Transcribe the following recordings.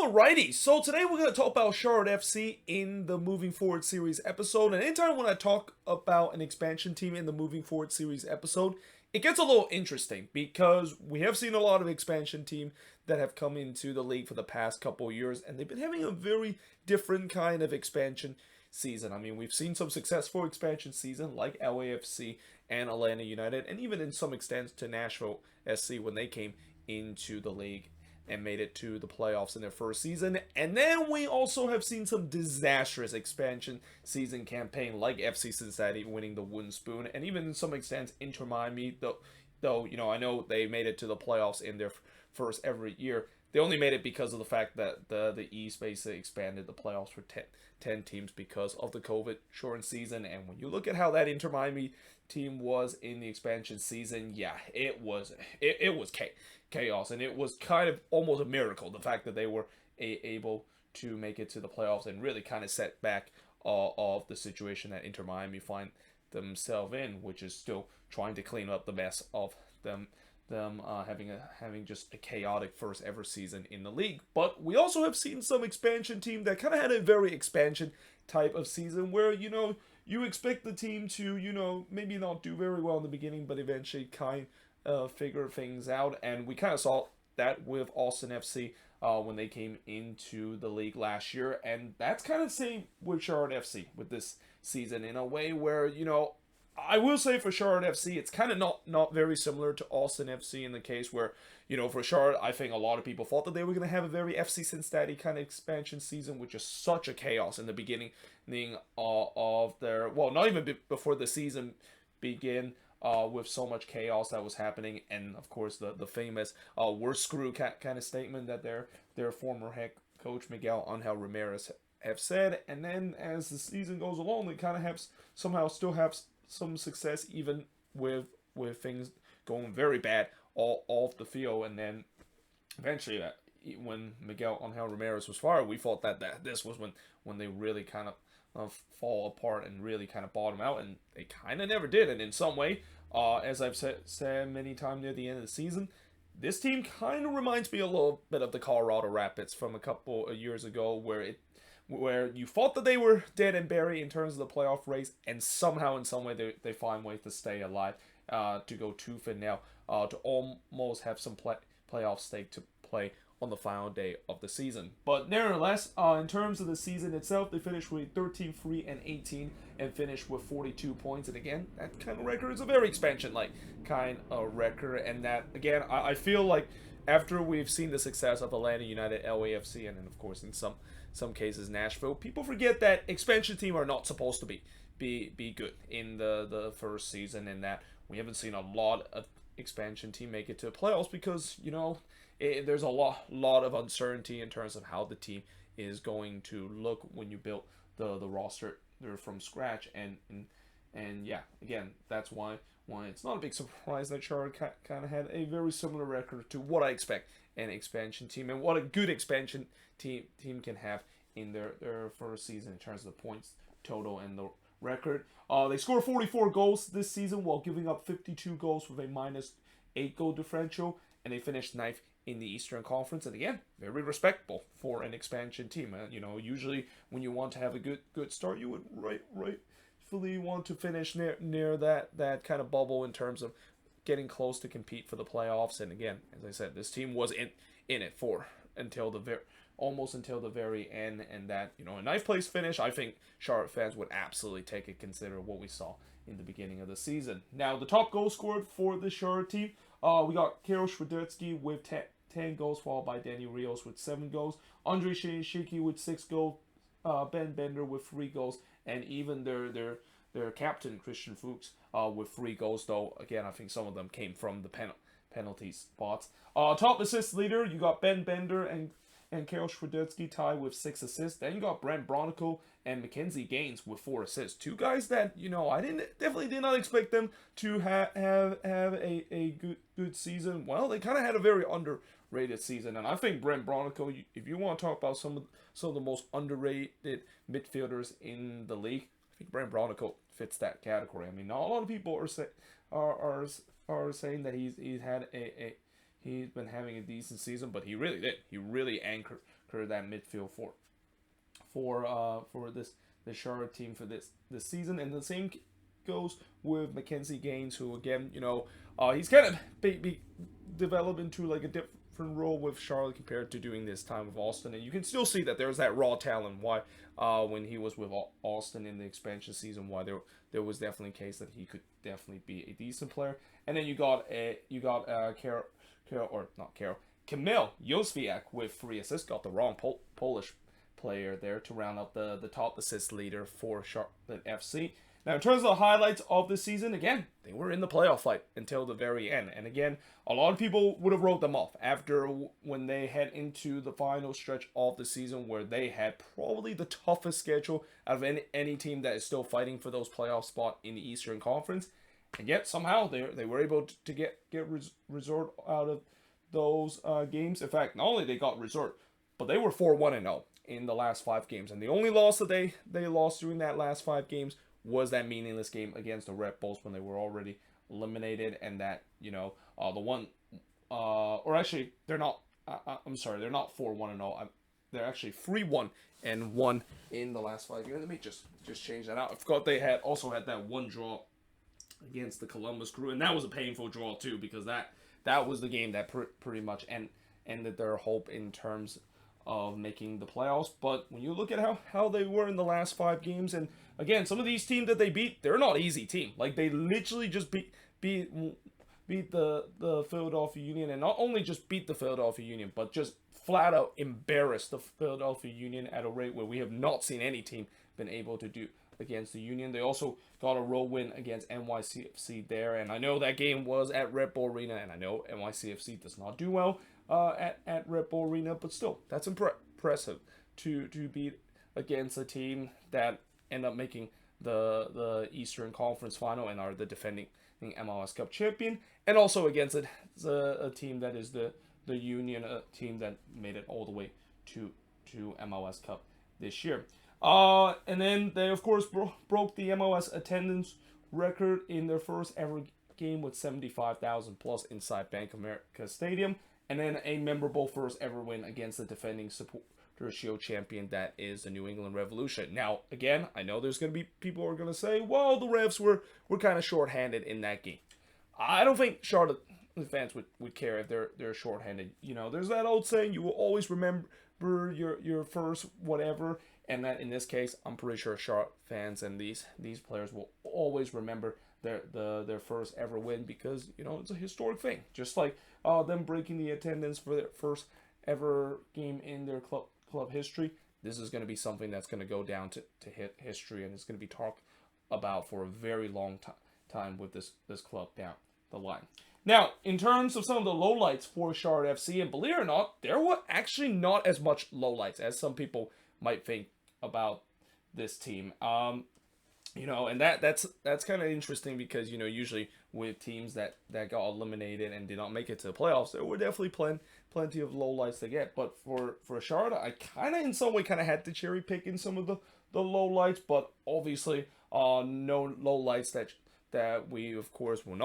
Alrighty, so today we're going to talk about Charlotte FC in the Moving Forward Series episode. And anytime when I talk about an expansion team in the Moving Forward Series episode, it gets a little interesting because we have seen a lot of expansion teams that have come into the league for the past couple of years, and they've been having a very different kind of expansion season. I mean, we've seen some successful expansion season like LAFC and Atlanta United, and even in some extent to Nashville SC when they came into the league and made it to the playoffs in their first season. And then we also have seen some disastrous expansion season campaign like FC Cincinnati winning the wooden spoon, and even in some extent Inter Miami, though I know they made it to the playoffs in their first every year. They only made it because of the fact that the East basically expanded the playoffs for 10 teams because of the COVID shortened season. And when you look at how that Inter Miami team was in the expansion season, yeah, it was chaos, and it was kind of almost a miracle the fact that they were able to make it to the playoffs and really kind of set back of the situation that Inter Miami find themselves in, which is still trying to clean up the mess of them having just a chaotic first ever season in the league. But we also have seen some expansion team that kind of had a very expansion type of season where you expect the team to maybe not do very well in the beginning, but eventually kind of figure things out. And we kind of saw that with Austin FC when they came into the league last year, and that's kind of the same with Charlotte FC with this season in a way where I will say for Charlotte FC, it's kind of not very similar to Austin FC in the case where, for Charlotte, I think a lot of people thought that they were going to have a very FC Cincinnati kind of expansion season, which is such a chaos in the beginning of their, well, not even before the season began, with so much chaos that was happening, and of course the famous "we're screwed" kind of statement that their former head coach Miguel Angel Ramirez have said. And then as the season goes along, they kind of have still have some success even with things going very bad all off the field. And then eventually when Miguel Angel Ramirez was fired, we thought that this was when they really kind of fall apart and really kind of bottom out, and they kind of never did. And in some way, as I've said many times near the end of the season, this team kind of reminds me a little bit of the Colorado Rapids from a couple of years ago, where you thought that they were dead and buried in terms of the playoff race, and somehow in some way they find ways to stay alive, to go tooth and nail, to almost have some playoff stake to play on the final day of the season. But nevertheless, in terms of the season itself, they finished with 13-3-18 and finished with 42 points. And again, that kind of record is a very expansion-like kind of record. And that, again, I feel like after we've seen the success of Atlanta United, LAFC, and then of course in some cases Nashville, people forget that expansion teams are not supposed to be good in the first season, and that we haven't seen a lot of expansion team make it to the playoffs because there's a lot of uncertainty in terms of how the team is going to look when you build the roster from scratch. And yeah, again, that's why it's not a big surprise that Charlotte kind of had a very similar record to what I expect an expansion team and what a good expansion team can have in their first season in terms of the points total and the record. They scored 44 goals this season while giving up 52 goals with a -8 goal differential, and they finished ninth in the Eastern Conference. And again, very respectable for an expansion team. Usually when you want to have a good start, you would rightfully want to finish near that kind of bubble in terms of getting close to compete for the playoffs. And again, as I said, this team was in it for almost until the very end, and that a ninth place finish, I think Charlotte fans would absolutely take and consider what we saw in the beginning of the season. Now, the top goal scored for the Charlotte team, we got Karol Swiderski with 10 goals, followed by Danny Rios with 7 goals, Andre Shinyashiki with 6 goals, Ben Bender with 3 goals, and even their captain Christian Fuchs with 3 goals. Though again, I think some of them came from the penalty spots. Top assist leader, you got Ben Bender and Karol Swiderski tied with 6 assists. Then you got Brent Bronicle and Mackenzie Gaines with 4 assists. 2 guys that I definitely did not expect them to have a good season. Well, they kind of had a very underrated season, and I think Brent Bronicle, if you want to talk about some of the most underrated midfielders in the league, I think Brent Bronicle fits that category. I mean, not a lot of people are saying that he's been having a decent season, but he really did. He really anchored record that midfield for this Charlotte team for this season. And the same goes with Mackenzie Gaines, who again, he's kind of developed into like a different role with Charlotte compared to doing this time with Austin, and you can still see that there's that raw talent. Why when he was with Austin in the expansion season, why there was definitely a case that he could definitely be a decent player. And then you got Kamil Józwiak with 3 assists. Got the wrong Polish player there to round up the top assist leader for Charlotte FC. Now, in terms of the highlights of the season, again, they were in the playoff fight until the very end. And again, a lot of people would have wrote them off after when they head into the final stretch of the season, where they had probably the toughest schedule out of any team that is still fighting for those playoff spot in the Eastern Conference. And yet, somehow, they were able to get Resort out of those games. In fact, not only they got Resort, but they were 4-1-0 in the last 5 games. And the only loss that they lost during that last 5 games was that meaningless game against the Red Bulls when they were already eliminated. And that, the one, or actually, they're not, I'm sorry, they're not 4-1-0. They're actually 3-1-1 in the last 5 games. Let me just change that out. I forgot they also had that one draw against the Columbus Crew, and that was a painful draw too, because that was the game that pretty much ended their hope in terms of making the playoffs. But when you look at how they were in the last 5 games, and again, some of these teams that they beat, they're not easy team. Like, they literally just beat the Philadelphia Union, and not only just beat the Philadelphia Union, but just flat out embarrassed the Philadelphia Union at a rate where we have not seen any team been able to do against the Union. They also got a road win against NYCFC there, and I know that game was at Red Bull Arena, and I know NYCFC does not do well at Red Bull Arena, but still, that's impressive to beat against a team that end up making the Eastern Conference Final and are the defending MLS Cup champion, and also against a team that is the Union, a team that made it all the way to MLS Cup this year. And then they, of course, broke the MLS attendance record in their first ever game with 75,000 plus inside Bank of America Stadium. And then a memorable first ever win against the defending Supporter Shield champion, that is the New England Revolution. Now, again, I know there's going to be people who are going to say, well, the refs were kind of shorthanded in that game. I don't think Charlotte fans would care if they're shorthanded. There's that old saying, you will always remember your first whatever. And that in this case, I'm pretty sure Charlotte fans and these players will always remember their first ever win, because it's a historic thing. Just like them breaking the attendance for their first ever game in their club history, this is going to be something that's going to go down to hit history, and it's going to be talked about for a very long time with this club down the line. Now, in terms of some of the lowlights for Charlotte FC, and believe it or not, there were actually not as much lowlights as some people might think about this team. And that's kind of interesting, because usually with teams that got eliminated and did not make it to the playoffs, there were definitely plenty of lowlights to get. But for Charlotte, I kind of in some way had to cherry pick in some of the lowlights, but obviously no lowlights that we of course will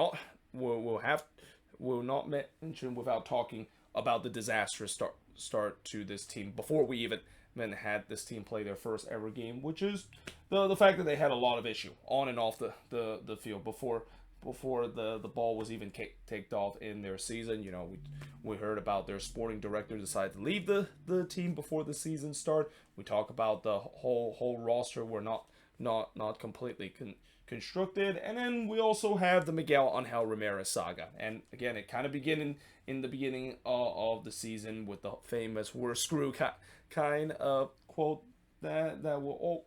not mention without talking about the disastrous start to this team before we even had this team play their first ever game, which is the fact that they had a lot of issue on and off the field before the ball was even kicked off in their season. We heard about their sporting director decided to leave the team before the season start. We talk about the whole roster were not completely constructed, and then we also have the Miguel Angel Ramirez saga. And again, it kind of began in the beginning of the season with the famous "we're screw" kind of quote that will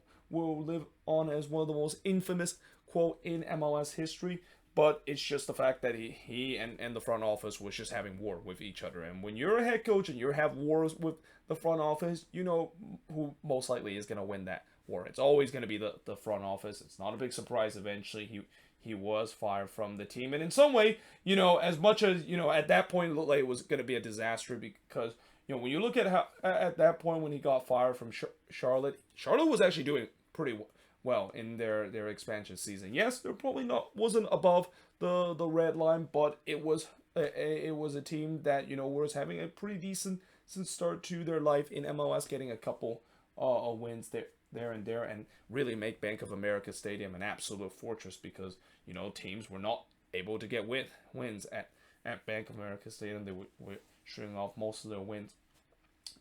live on as one of the most infamous quote in MLS history. But it's just the fact that he and the front office was just having war with each other. And when you're a head coach and you have wars with the front office, you know who most likely is going to win that war. It's always going to be the front office. It's not a big surprise. Eventually, he was fired from the team. And in some way, as much as, at that point, it looked like it was going to be a disaster, because, when you look at how, at that point when he got fired from Charlotte was actually doing pretty well in their expansion season. Yes, they're probably wasn't above the red line, but it was a team that was having a pretty decent start to their life in MLS, getting a couple wins there, and really make Bank of America Stadium an absolute fortress because teams were not able to get wins at Bank of America Stadium. They were shooting off most of their wins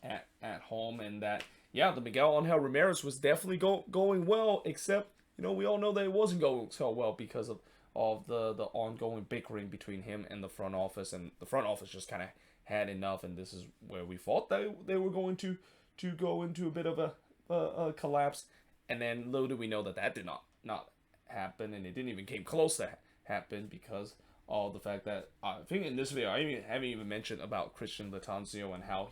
at home, and that the Miguel Angel Ramirez was definitely going well, except we all know that it wasn't going so well because of the ongoing bickering between him and the front office, and the front office just kind of had enough, and this is where we thought they were going to go into a bit of a collapse, and then little did we know that did not happen, and it didn't even came close to happen because of the fact that I think in this video I haven't even mentioned about Christian Latanzio and how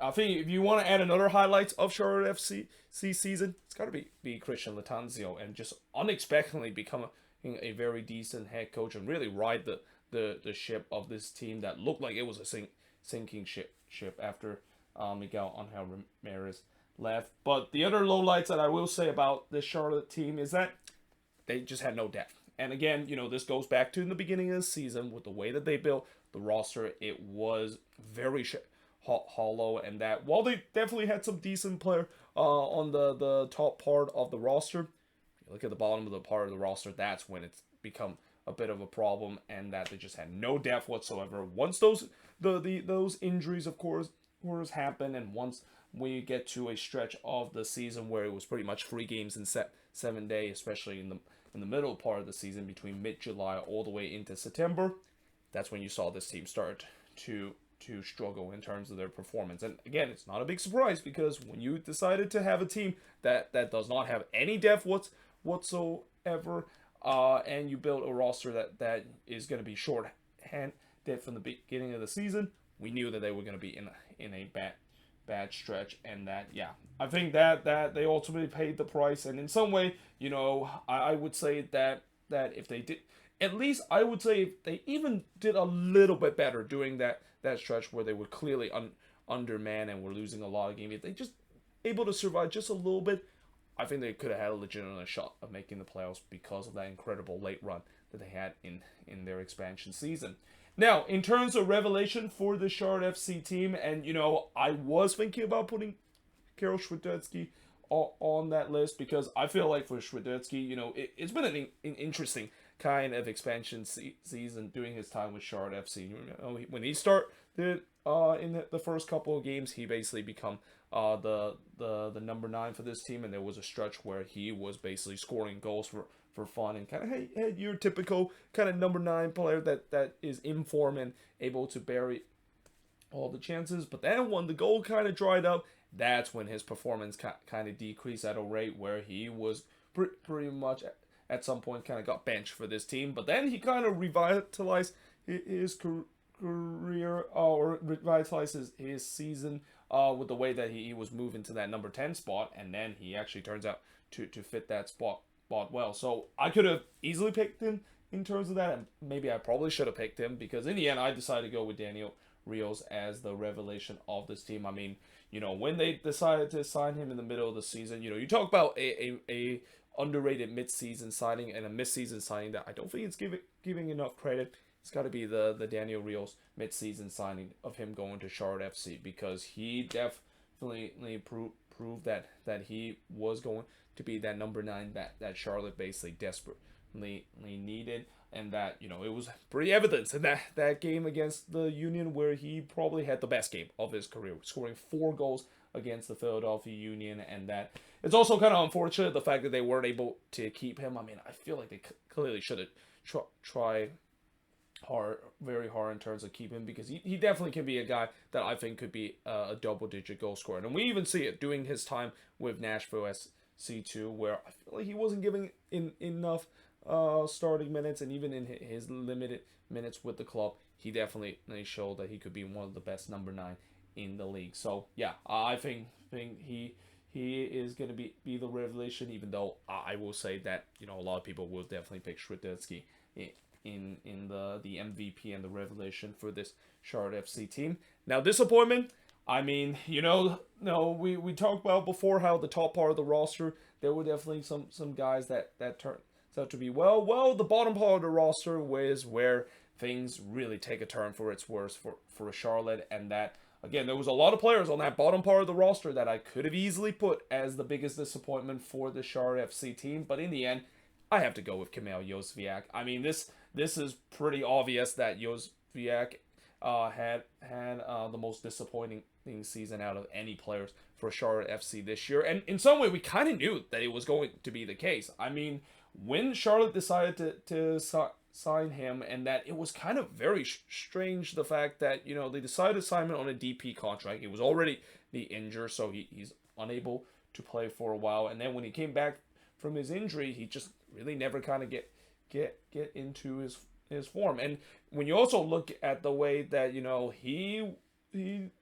I think if you want to add another highlights of Charlotte FC season, it's got to be Christian Latanzio, and just unexpectedly become a very decent head coach and really ride the ship of this team that looked like it was a sinking ship after Miguel Angel Ramirez left. But the other lowlights that I will say about this Charlotte team is that they just had no depth. And again, this goes back to in the beginning of the season with the way that they built the roster. It was very hollow, and that while they definitely had some decent player on the top part of the roster, if you look at the bottom of the part of the roster, that's when it's become a bit of a problem, and that they just had no depth whatsoever. Once those injuries, of course happen, and once we get to a stretch of the season where it was pretty much 3 games in 7 days, especially in the middle part of the season between mid-July all the way into September, that's when you saw this team start to struggle in terms of their performance. And again, it's not a big surprise because when you decided to have a team that does not have any depth whatsoever, and you build a roster that is going to be short-handed from the beginning of the season, we knew that they were going to be in a bad stretch, and that I think that they ultimately paid the price. And in some way, I would say that if they did, at least I would say if they even did a little bit better during that stretch where they were clearly undermanned and were losing a lot of games, if they just able to survive just a little bit, I think they could have had a legitimate shot of making the playoffs because of that incredible late run that they had in their expansion season. Now, in terms of revelation for the Charlotte FC team, and I was thinking about putting Karol Świderski on that list because I feel like for Świderski, it's been an interesting kind of expansion season during his time with Charlotte FC. When he started in the first couple of games, he basically become the number 9 for this team, and there was a stretch where he was basically scoring goals for fun and kind of hey, your typical kind of number 9 player that is in form and able to bury all the chances. But then when the goal kind of dried up, that's when his performance kind of decreased at a rate where he was pretty much at some point kind of got benched for this team. But then he kind of revitalized his career or revitalized his season with the way that he was moving to that number 10 spot, and then he actually turns out to fit that spot well. So I could have easily picked him in terms of that, and maybe I probably should have picked him because in the end I decided to go with Daniel Rios as the revelation of this team. I mean, when they decided to sign him in the middle of the season, you talk about a underrated mid-season signing and a mid-season signing that I don't think it's giving enough credit. It's got to be the Daniel Rios mid-season signing of him going to Charlotte FC, because he definitely proved that he was going to be that number 9 that Charlotte basically desperately needed, and that it was pretty evident in that game against the Union where he probably had the best game of his career, scoring 4 goals against the Philadelphia Union. And that it's also kind of unfortunate the fact that they weren't able to keep him. I mean, I feel like they clearly should have tried very hard in terms of keeping him, because he definitely can be a guy that I think could be a double-digit goal scorer. And we even see it during his time with Nashville SC2, where I feel like he wasn't giving enough starting minutes, and even in his limited minutes with the club, he definitely showed that he could be one of the best number 9 in the league. So yeah, I think he is going to be the revelation, even though I will say that a lot of people will definitely pick Świderski in the MVP and the revelation for this Charlotte FC team. Now, disappointment, I mean, we talked about before how the top part of the roster, there were definitely some guys that turned out to be well, the bottom part of the roster was where things really take a turn for its worse for Charlotte, and that again, there was a lot of players on that bottom part of the roster that I could have easily put as the biggest disappointment for the Charlotte FC team. But in the end, I have to go with Kamil Józwiak. I mean, this is pretty obvious that Józwiak had the most disappointing season out of any players for Charlotte FC this year. And in some way, we kind of knew that it was going to be the case. I mean, when Charlotte decided to sign him, and that it was kind of very strange, the fact that, they decided to sign him on a DP contract. He was already injured, so he's unable to play for a while. And then when he came back from his injury, he just really never kind of get into his form. And when you also look at the way that, he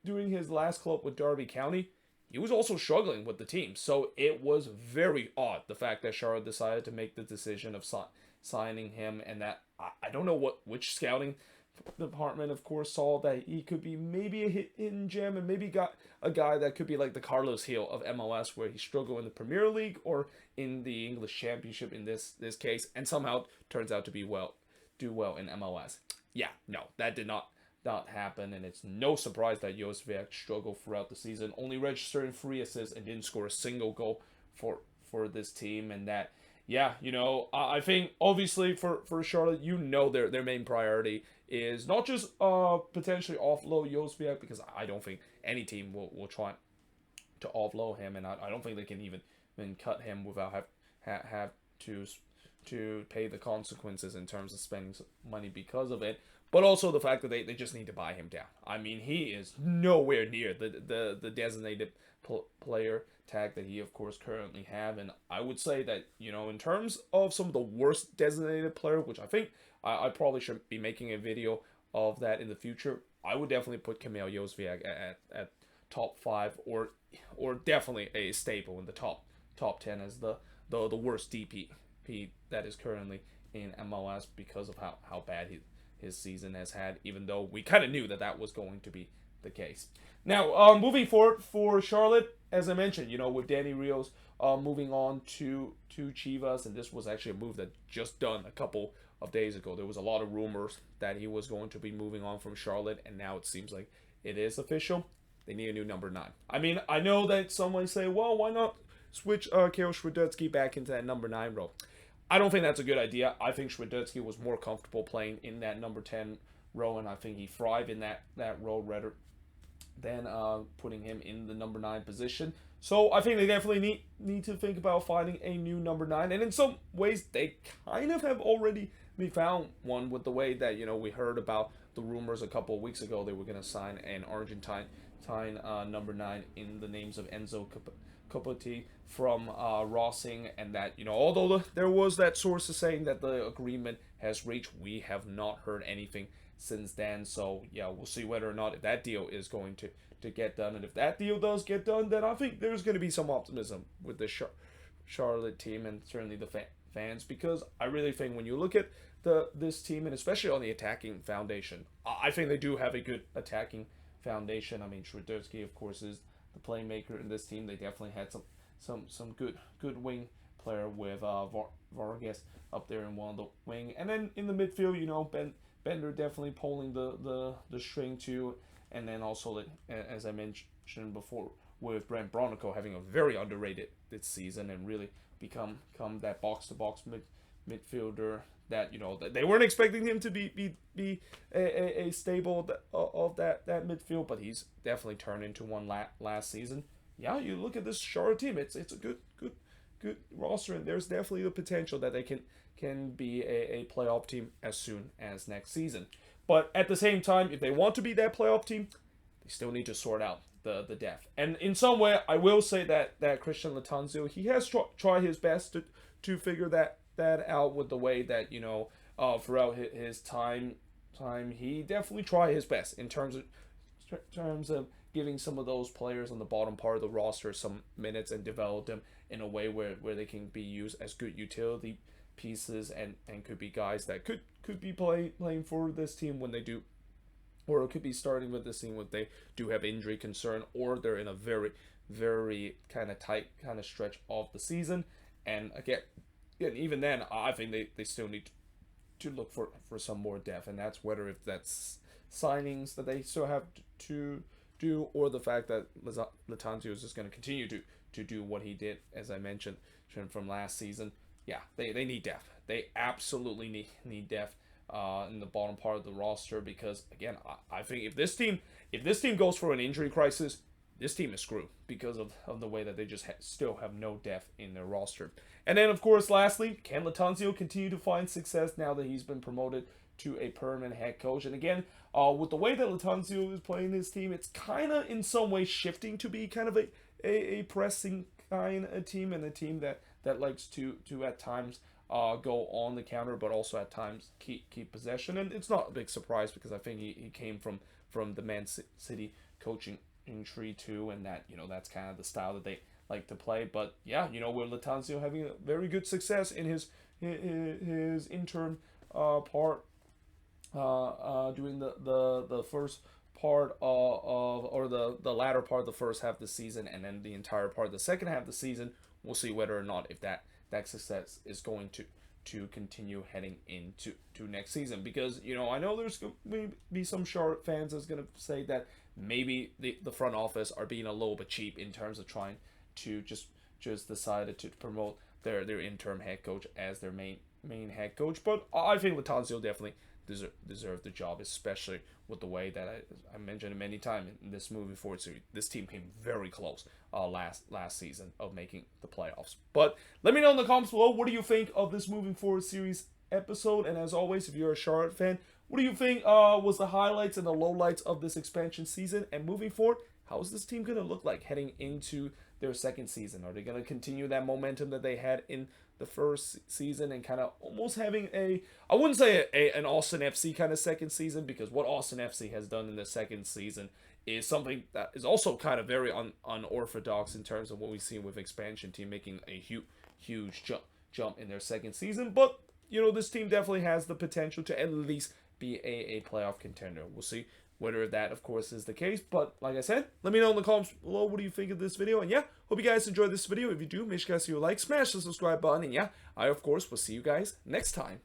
during his last club with Derby County, he was also struggling with the team. So it was very odd, the fact that Charlotte decided to make the decision of signing him, and that I don't know which scouting department, of course, saw that he could be maybe a hidden gem, and maybe got a guy that could be like the Carlos Hill of MLS, where he struggled in the Premier League or in the English Championship in this case, and somehow turns out to do well in MLS. Yeah, no, that did not happen, and it's no surprise that Józwiak struggled throughout the season, only registered in 3 assists and didn't score a single goal for this team. And that, yeah, I think obviously for Charlotte, their main priority is not just potentially offload Józwiak, because I don't think any team will try to offload him, and I don't think they can even cut him without have to pay the consequences in terms of spending money because of it. But also the fact that they just need to buy him down. I mean, he is nowhere near the designated player tag that he, of course, currently have. And I would say that, in terms of some of the worst designated player, which I think I probably should be making a video of that in the future, I would definitely put Kamil Józwiak at top 5, or definitely a staple in the top 10 as the worst DP that is currently in MLS, because of how bad his season has had, even though we kind of knew that was going to be the case. Now, moving forward for Charlotte, as I mentioned, with Danny Rios moving on to Chivas, and this was actually a move that just done a couple of days ago. There was a lot of rumors that he was going to be moving on from Charlotte, and now it seems like it is official. They need a new number 9. I mean, I know that some might say, well, why not switch Karol Świderski back into that number 9 role? I don't think that's a good idea. I think Świderski was more comfortable playing in that number 10 role, and I think he thrived in that role rather than putting him in the number 9 position. So I think they definitely need to think about finding a new number 9, and in some ways they kind of have already found one, with the way that we heard about the rumors a couple of weeks ago they were going to sign an Argentine number 9 in the names of Enzo Capote from Racing, and that although there was that source saying that the agreement has reached, we have not heard anything since then. So yeah, we'll see whether or not that deal is going to get done, and if that deal does get done, then I think there's going to be some optimism with the Charlotte team, and certainly the fans, because I really think when you look at this team, and especially on the attacking foundation, I think they do have a good attacking foundation. I mean, Świderski, of course, is the playmaker in this team. They definitely had some good wing player with Vargas up there in one of the wing, and then in the midfield, Bender definitely pulling the string too, and then also, as I mentioned before, with Brent Bronico having a very underrated this season and really become that box to box midfielder that they weren't expecting him to be a staple of that midfield, but he's definitely turned into one last season. Yeah, you look at this Charlotte team, it's a good roster, and there's definitely the potential that they can be a playoff team as soon as next season. But at the same time, if they want to be that playoff team, they still need to sort out the depth. And in some way, I will say that Christian Lattanzio, he has tried his best to figure that out, with the way that throughout his time he definitely tried his best in terms of giving some of those players on the bottom part of the roster some minutes and develop them in a way where they can be used as good utility pieces, and could be guys that could be playing for this team when they do, or it could be starting with this team when they do have injury concern, or they're in a very, very kind of tight kind of stretch of the season. And again, even then, I think they still need to look for some more depth, and that's whether if that's signings that they still have to do, or the fact that Latanzio is just going to continue to do what he did, as I mentioned from last season. Yeah, they need depth. They absolutely need depth in the bottom part of the roster, because again, I think if this team goes for an injury crisis, this team is screwed because of the way that they just still have no depth in their roster. And then, of course, lastly, can Latanzio continue to find success now that he's been promoted to a permanent head coach? And again, with the way that Latanzio is playing this team, it's kind of in some way shifting to be kind of a pressing kind of team, and a team that likes to at times go on the counter, but also at times keep possession. And it's not a big surprise, because I think he came from the Man City coaching tree too, and that, that's kind of the style that they like to play. But yeah, with Latanzio having a very good success in his interim part, doing the first part or the latter part of the first half of the season, and then the entire part of the second half of the season. We'll see whether or not if that success is going to continue heading into next season, because I know there's going to be some Charlotte fans that's going to say that maybe the front office are being a little bit cheap in terms of trying to just decided to promote their interim head coach as their main head coach. But I think Latanzio definitely deserve the job, especially with the way that I mentioned it many times in this moving forward series. This team came very close last season of making the playoffs. But let me know in the comments below, what do you think of this moving forward series episode? And as always, if you're a Charlotte fan, what do you think was the highlights and the lowlights of this expansion season? And moving forward, how is this team going to look like heading into their second season? Are they going to continue that momentum that they had in the first season, and kind of almost having I wouldn't say an Austin FC kind of second season, because what Austin FC has done in the second season is something that is also kind of very unorthodox in terms of what we've seen with expansion team making a huge jump in their second season. But this team definitely has the potential to at least be a playoff contender. We'll see whether that, of course, is the case. But like I said, let me know in the comments below, what do you think of this video? And yeah, hope you guys enjoyed this video. If you do, make sure you guys leave a like, smash the subscribe button, and yeah, I, of course, will see you guys next time.